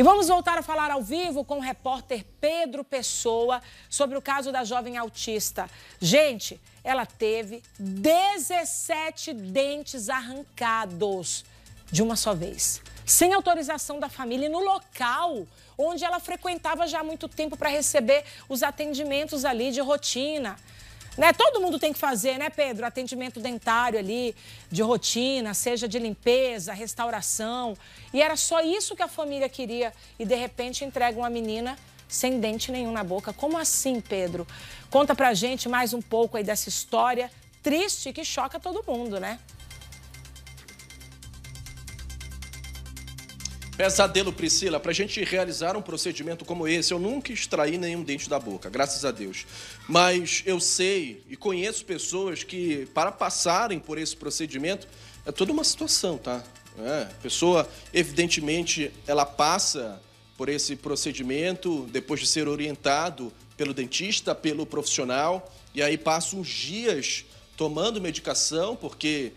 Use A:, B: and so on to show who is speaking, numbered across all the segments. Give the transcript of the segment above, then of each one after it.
A: E vamos voltar a falar ao vivo com o repórter Pedro Pessoa sobre o caso da jovem autista. Gente, ela teve 17 dentes arrancados de uma só vez, sem autorização da família, e no local onde ela frequentava já há muito tempo para receber os atendimentos ali de rotina. Né? Todo mundo tem que fazer, né, Pedro? Atendimento dentário ali, de rotina, seja de limpeza, restauração. E era só isso que a família queria. E, de repente, entrega uma menina sem dente nenhum na boca. Como assim, Pedro? Conta pra gente mais um pouco aí dessa história triste que choca todo mundo, né?
B: Pesadelo, Priscila, para a gente realizar um procedimento como esse, eu nunca extraí nenhum dente da boca, graças a Deus. Mas eu sei e conheço pessoas que, para passarem por esse procedimento, é toda uma situação, tá? A pessoa, evidentemente, ela passa por esse procedimento depois de ser orientado pelo dentista, pelo profissional, e aí passa uns dias tomando medicação, porque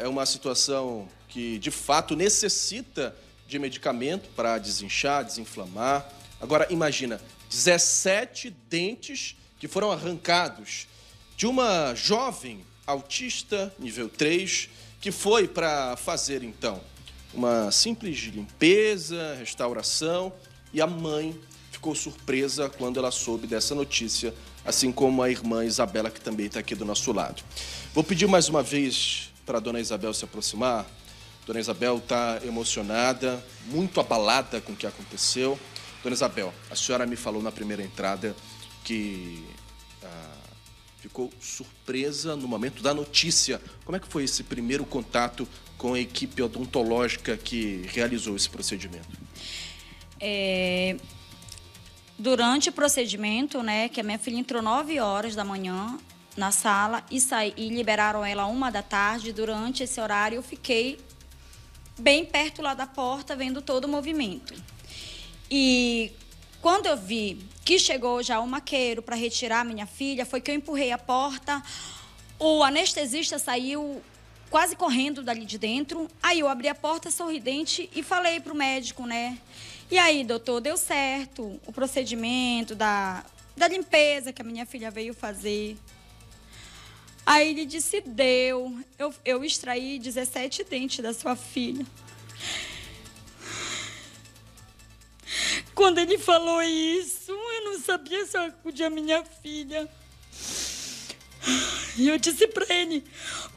B: é uma situação que, de fato, necessita de medicamento para desinchar, desinflamar. Agora, imagina, 17 dentes que foram arrancados de uma jovem autista, nível 3, que foi para fazer, então, uma simples limpeza, restauração, e a mãe ficou surpresa quando ela soube dessa notícia, assim como a irmã Isabela, que também está aqui do nosso lado. Vou pedir mais uma vez para a dona Isabel se aproximar. Dona Isabel está emocionada, muito abalada com o que aconteceu. Dona Isabel, a senhora me falou na primeira entrada que ficou surpresa no momento da notícia. Como é que foi esse primeiro contato com a equipe odontológica que realizou esse procedimento?
C: Durante o procedimento, né, que a minha filha entrou 9 horas da manhã na sala e liberaram ela 1 da tarde. Durante esse horário eu fiquei bem perto lá da porta, vendo todo o movimento. E quando eu vi que chegou já o maqueiro para retirar a minha filha, foi que eu empurrei a porta, o anestesista saiu quase correndo dali de dentro, aí eu abri a porta sorridente e falei para o médico, né? E aí, doutor, deu certo o procedimento da limpeza que a minha filha veio fazer? Aí ele disse, deu. Eu extraí 17 dentes da sua filha. Quando ele falou isso, eu não sabia se eu acudir a minha filha. E eu disse pra ele,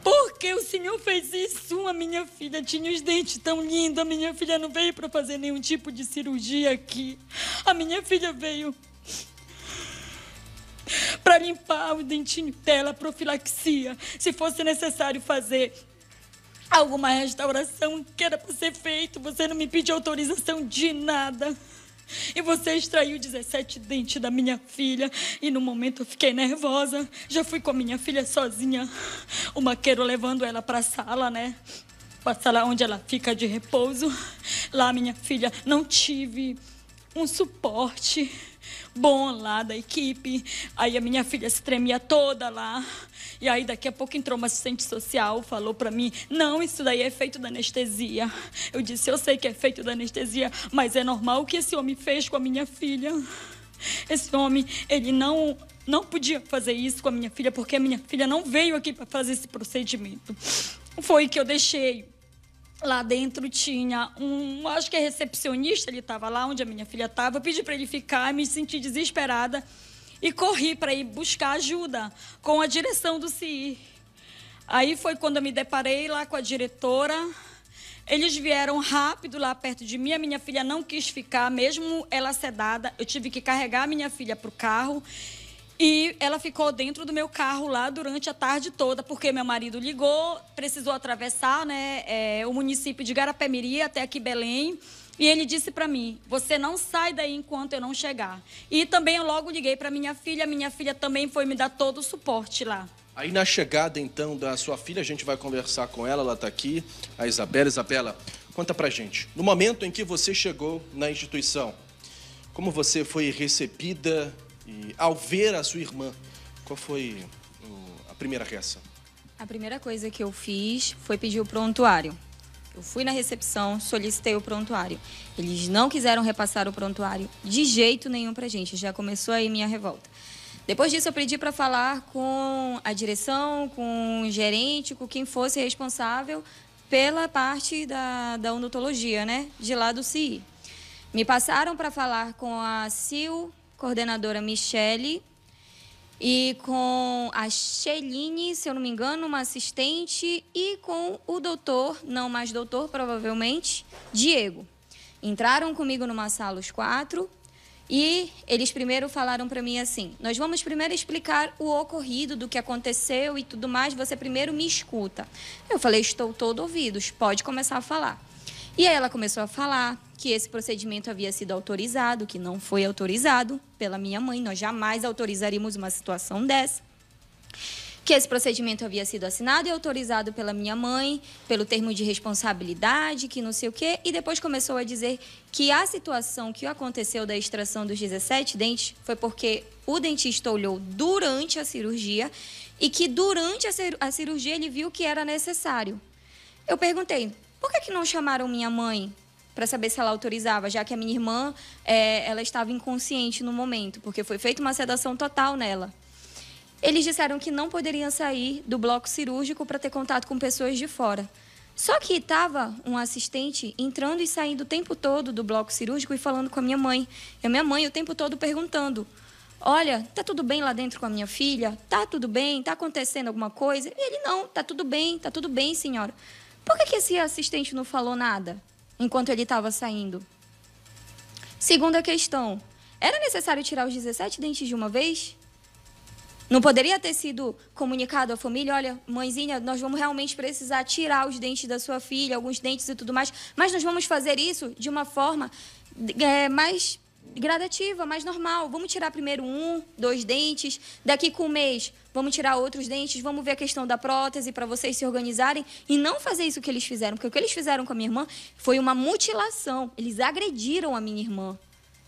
C: por que o senhor fez isso? A minha filha tinha os dentes tão lindos, a minha filha não veio para fazer nenhum tipo de cirurgia aqui. A minha filha veio para limpar o dentinho dela, profilaxia. Se fosse necessário fazer alguma restauração que era para ser feito, você não me pediu autorização de nada. E você extraiu 17 dentes da minha filha. E no momento eu fiquei nervosa. Já fui com a minha filha sozinha. O maqueiro levando ela para a sala, né? Para a sala onde ela fica de repouso. Lá, minha filha, não tive um suporte bom lá da equipe. Aí a minha filha se tremia toda lá. E aí daqui a pouco entrou uma assistente social, falou pra mim, não, isso daí é efeito da anestesia. Eu disse, eu sei que é efeito da anestesia, mas é normal o que esse homem fez com a minha filha. Esse homem, ele não podia fazer isso com a minha filha, porque a minha filha não veio aqui para fazer esse procedimento. Foi que eu deixei. Lá dentro tinha acho que é recepcionista, ele estava lá onde a minha filha estava. Eu pedi para ele ficar, me senti desesperada e corri para ir buscar ajuda com a direção do CIR. Aí foi quando eu me deparei lá com a diretora. Eles vieram rápido lá perto de mim, a minha filha não quis ficar, mesmo ela sedada. Eu tive que carregar a minha filha para o carro. E ela ficou dentro do meu carro lá durante a tarde toda, porque meu marido ligou, precisou atravessar, né, o município de Garapé-Miri até aqui Belém. E ele disse para mim, você não sai daí enquanto eu não chegar. E também eu logo liguei para minha filha também foi me dar todo o suporte lá.
B: Aí na chegada, então, da sua filha, a gente vai conversar com ela está aqui, a Isabela. Isabela, conta pra gente, no momento em que você chegou na instituição, como você foi recebida? E ao ver a sua irmã, qual foi a primeira reação?
D: A primeira coisa que eu fiz foi pedir o prontuário.
C: Eu fui na recepção, solicitei o prontuário. Eles não quiseram repassar o prontuário de jeito nenhum pra gente. Já começou aí minha revolta. Depois disso, eu pedi para falar com a direção, com o gerente, com quem fosse responsável pela parte da odontologia, né? De lá do CI. Me passaram para falar com a CIL, coordenadora Michele, e com a Sheline, se eu não me engano, uma assistente, e com o doutor, não mais doutor, provavelmente, Diego. Entraram comigo numa sala os 4 e eles primeiro falaram para mim assim: nós vamos primeiro explicar o ocorrido, do que aconteceu e tudo mais, você primeiro me escuta. Eu falei: estou todo ouvidos, pode começar a falar. E aí ela começou a falar que esse procedimento havia sido autorizado, que não foi autorizado pela minha mãe, nós jamais autorizaríamos uma situação dessa. Que esse procedimento havia sido assinado e autorizado pela minha mãe, pelo termo de responsabilidade, que não sei o quê, e depois começou a dizer que a situação que aconteceu da extração dos 17 dentes foi porque o dentista olhou durante a cirurgia e que durante a cirurgia ele viu que era necessário. Eu perguntei: por que não chamaram minha mãe para saber se ela autorizava, já que a minha irmã ela estava inconsciente no momento, porque foi feita uma sedação total nela? Eles disseram que não poderiam sair do bloco cirúrgico para ter contato com pessoas de fora. Só que estava um assistente entrando e saindo o tempo todo do bloco cirúrgico e falando com a minha mãe. E a minha mãe o tempo todo perguntando: olha, tá tudo bem lá dentro com a minha filha? Tá tudo bem? Tá acontecendo alguma coisa? E ele: não, tá tudo bem, senhora. Por que esse assistente não falou nada enquanto ele estava saindo? Segunda questão: era necessário tirar os 17 dentes de uma vez? Não poderia ter sido comunicado à família: olha, mãezinha, nós vamos realmente precisar tirar os dentes da sua filha, alguns dentes e tudo mais, mas nós vamos fazer isso de uma forma mais gradativa, mais normal. Vamos tirar primeiro 1, 2 dentes, daqui com um mês vamos tirar outros dentes, vamos ver a questão da prótese para vocês se organizarem, e não fazer isso que eles fizeram, porque o que eles fizeram com a minha irmã foi uma mutilação. Eles agrediram a minha irmã.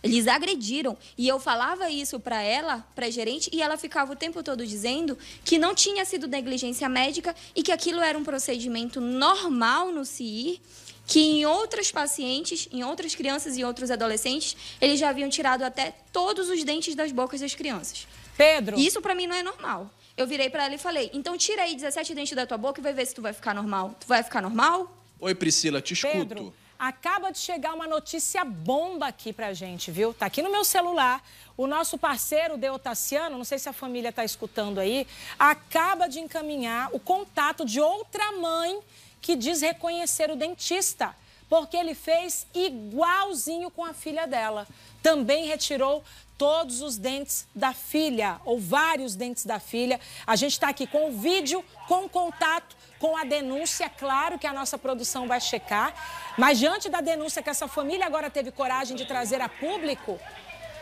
C: Eles agrediram. E eu falava isso para ela, para a gerente, e ela ficava o tempo todo dizendo que não tinha sido negligência médica e que aquilo era um procedimento normal no CI, que em outras pacientes, em outras crianças e outros adolescentes, eles já haviam tirado até todos os dentes das bocas das crianças.
A: Pedro.
C: Isso para mim não é normal. Eu virei para ela e falei: então tira aí 17 dentes da tua boca e vai ver se tu vai ficar normal. Tu vai ficar normal?
B: Oi, Priscila, te escuto.
A: Pedro, acaba de chegar uma notícia bomba aqui pra gente, viu? Tá aqui no meu celular. O nosso parceiro, Deotaciano, não sei se a família tá escutando aí, acaba de encaminhar o contato de outra mãe que diz reconhecer o dentista, porque ele fez igualzinho com a filha dela. Também retirou todos os dentes da filha, ou vários dentes da filha. A gente está aqui com o vídeo, com o contato, com a denúncia. Claro que a nossa produção vai checar, mas diante da denúncia que essa família agora teve coragem de trazer a público,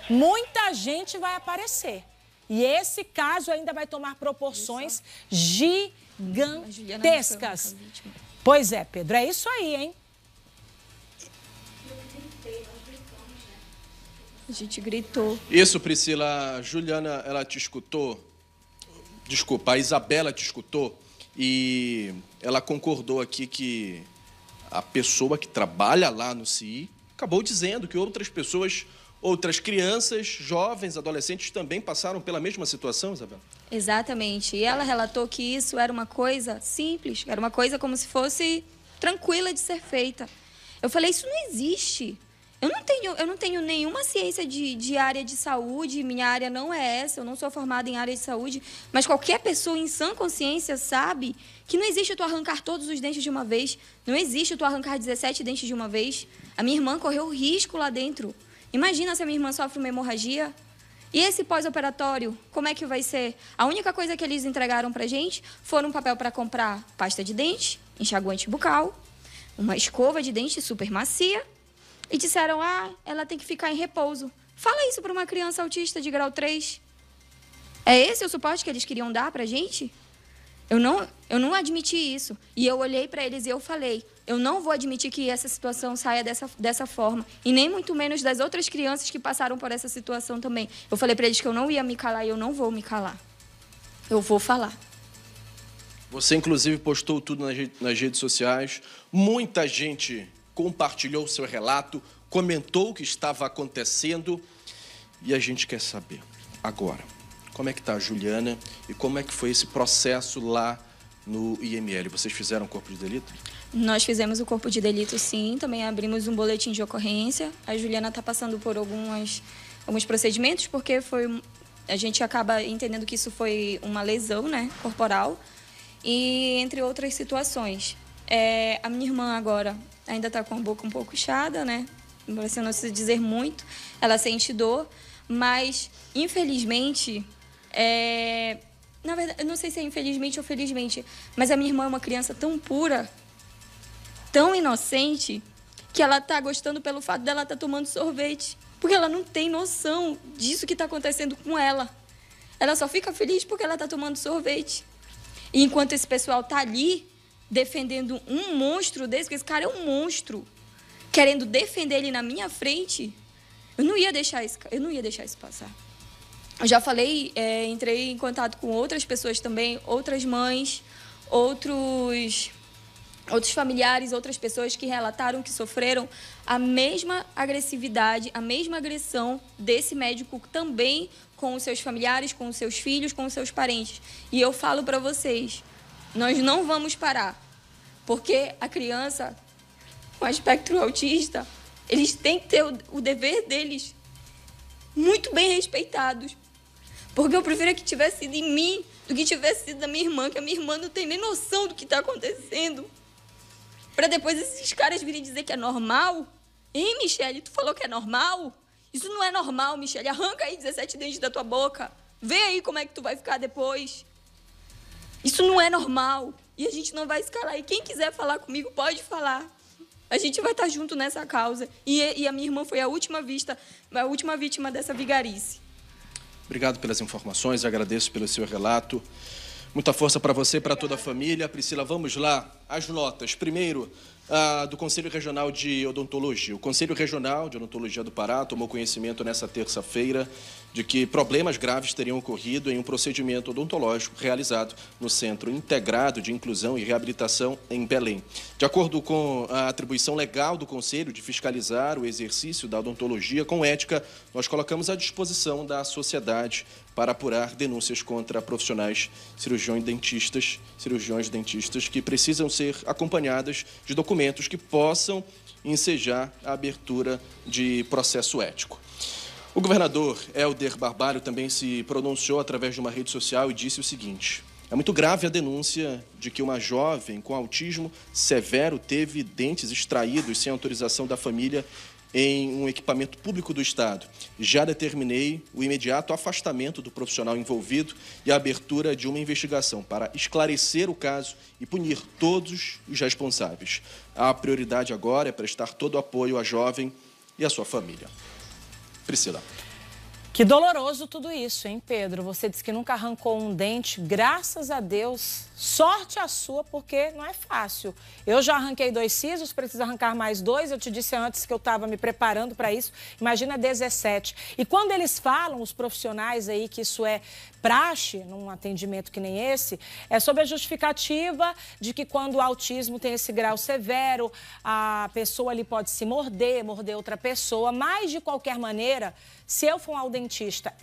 A: muita gente vai aparecer. E esse caso ainda vai tomar proporções gigantescas. Pois é, Pedro, é isso aí, hein?
C: A gente gritou.
B: Isso, Priscila. A Juliana, ela te escutou. Desculpa, a Isabela te escutou e ela concordou aqui que a pessoa que trabalha lá no CI acabou dizendo que outras pessoas, outras crianças, jovens, adolescentes também passaram pela mesma situação, Isabela?
C: Exatamente. E ela relatou que isso era uma coisa simples, era uma coisa como se fosse tranquila de ser feita. Eu falei: isso não existe. Eu não tenho nenhuma ciência de área de saúde, minha área não é essa, eu não sou formada em área de saúde, mas qualquer pessoa em sã consciência sabe que não existe tu arrancar todos os dentes de uma vez, não existe tu arrancar 17 dentes de uma vez. A minha irmã correu risco lá dentro. Imagina se a minha irmã sofre uma hemorragia. E esse pós-operatório, como é que vai ser? A única coisa que eles entregaram pra gente foram um papel para comprar pasta de dente, enxaguante bucal, uma escova de dente super macia, e disseram: ela tem que ficar em repouso. Fala isso para uma criança autista de grau 3. É esse o suporte que eles queriam dar pra gente? Eu não admiti isso. E eu olhei para eles e eu falei: eu não vou admitir que essa situação saia dessa forma. E nem muito menos das outras crianças que passaram por essa situação também. Eu falei para eles que eu não ia me calar e eu não vou me calar. Eu vou falar.
B: Você, inclusive, postou tudo nas redes sociais. Muita gente compartilhou o seu relato, comentou o que estava acontecendo. E a gente quer saber, agora, como é que está a Juliana e como é que foi esse processo lá no IML? Vocês fizeram corpo de delito?
C: Nós fizemos o corpo de delito, sim. Também abrimos um boletim de ocorrência. A Juliana está passando por alguns procedimentos, porque a gente acaba entendendo que isso foi uma lesão, né, corporal, e entre outras situações. A minha irmã agora ainda está com a boca um pouco inchada, né? Você não se dizer muito. Ela sente dor, mas, infelizmente, na verdade, eu não sei se é infelizmente ou felizmente, mas a minha irmã é uma criança tão pura, tão inocente, que ela está gostando pelo fato dela estar tomando sorvete. Porque ela não tem noção disso que está acontecendo com ela. Ela só fica feliz porque ela está tomando sorvete. E enquanto esse pessoal está ali defendendo um monstro desse, porque esse cara é um monstro, querendo defender ele na minha frente, eu não ia deixar isso passar. Eu já falei, entrei em contato com outras pessoas também, outras mães, outros familiares, outras pessoas que relataram que sofreram a mesma agressividade, a mesma agressão desse médico também com os seus familiares, com os seus filhos, com os seus parentes. E eu falo para vocês, nós não vamos parar, porque a criança com espectro autista, eles têm que ter o dever deles muito bem respeitados. Porque eu prefiro que tivesse sido em mim do que tivesse sido da minha irmã, que a minha irmã não tem nem noção do que está acontecendo. Para depois esses caras virem dizer que é normal. Hein, Michele, tu falou que é normal? Isso não é normal, Michele. Arranca aí 17 dentes da tua boca. Vê aí como é que tu vai ficar depois. Isso não é normal. E a gente não vai escalar. E quem quiser falar comigo, pode falar. A gente vai estar junto nessa causa. E a minha irmã foi a última vítima dessa vigarice.
B: Obrigado pelas informações, agradeço pelo seu relato. Muita força para você e para toda a família. Priscila, vamos lá. As notas. Primeiro, do Conselho Regional de Odontologia. O Conselho Regional de Odontologia do Pará tomou conhecimento nessa terça-feira de que problemas graves teriam ocorrido em um procedimento odontológico realizado no Centro Integrado de Inclusão e Reabilitação em Belém. De acordo com a atribuição legal do Conselho de fiscalizar o exercício da odontologia com ética, nós colocamos à disposição da sociedade para apurar denúncias contra profissionais cirurgiões dentistas que precisam ser acompanhadas de documentos que possam ensejar a abertura de processo ético. O governador Helder Barbalho também se pronunciou através de uma rede social e disse o seguinte: é muito grave a denúncia de que uma jovem com autismo severo teve dentes extraídos sem autorização da família em um equipamento público do Estado. Já determinei o imediato afastamento do profissional envolvido e a abertura de uma investigação para esclarecer o caso e punir todos os responsáveis. A prioridade agora é prestar todo o apoio à jovem e à sua família. Priscila.
A: Que doloroso tudo isso, hein, Pedro? Você disse que nunca arrancou um dente, graças a Deus. Sorte a sua, porque não é fácil. Eu já arranquei 2 sisos, preciso arrancar mais 2. Eu te disse antes que eu estava me preparando para isso. Imagina 17. E quando eles falam, os profissionais aí, que isso é praxe, num atendimento que nem esse, é sobre a justificativa de que quando o autismo tem esse grau severo, a pessoa ali pode se morder outra pessoa, mas de qualquer maneira, se eu for ao dentista,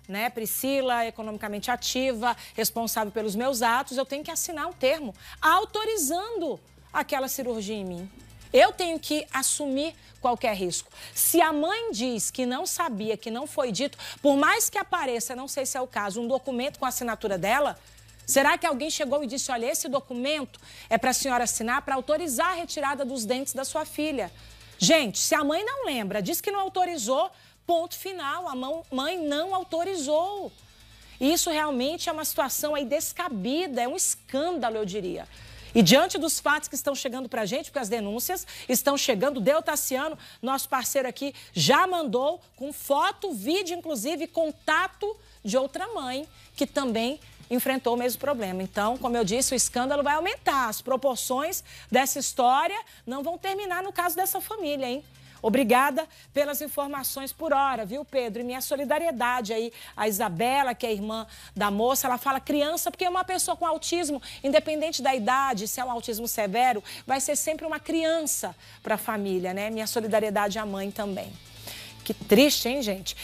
A: né, Priscila, economicamente ativa, responsável pelos meus atos, eu tenho que assinar um termo autorizando aquela cirurgia em mim. Eu tenho que assumir qualquer risco. Se a mãe diz que não sabia, que não foi dito, por mais que apareça, não sei se é o caso, um documento com a assinatura dela, será que alguém chegou e disse, olha, esse documento é para a senhora assinar para autorizar a retirada dos dentes da sua filha? Gente, se a mãe não lembra, diz que não autorizou, ponto final, a mãe não autorizou. Isso realmente é uma situação aí descabida, é um escândalo, eu diria. E diante dos fatos que estão chegando para a gente, porque as denúncias estão chegando, o Deotaciano, nosso parceiro aqui, já mandou com foto, vídeo, inclusive, contato de outra mãe que também enfrentou o mesmo problema. Então, como eu disse, o escândalo vai aumentar. As proporções dessa história não vão terminar no caso dessa família, hein? Obrigada pelas informações por hora, viu, Pedro? E minha solidariedade aí a Isabela, que é irmã da moça, ela fala criança, porque uma pessoa com autismo, independente da idade, se é um autismo severo, vai ser sempre uma criança para a família, né? Minha solidariedade à mãe também. Que triste, hein, gente?